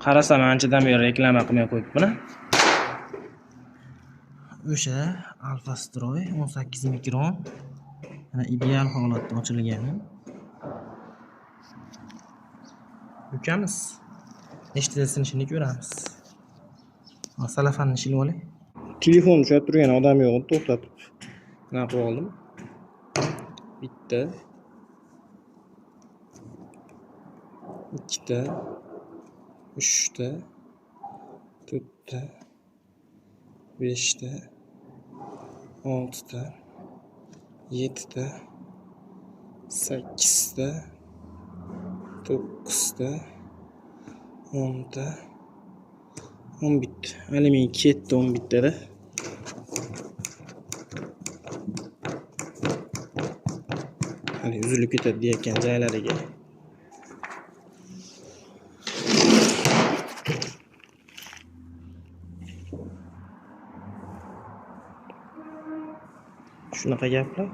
Qarasam anchadan beri reklama qilmay qo'yibman. O'sha Alfa Stroy 18 mikron. Mana ideal holatda ochilgani. Ukamiz nechtida sinishini ko'ramiz. Salafanni shilib olay. Telefon ushlab turgan odam yo'q, to'xtatib. Nima qilib oldim? Bitta, ikkita, uchta, to'rtta, beshta, oltita, yettita, sakkizta, to'qqizta, o'nta, 10 bitta. Alyumin ketdi 10 bittada. Hali uzilib ketadi deyotgan joylariga. Shunaqa gaplar.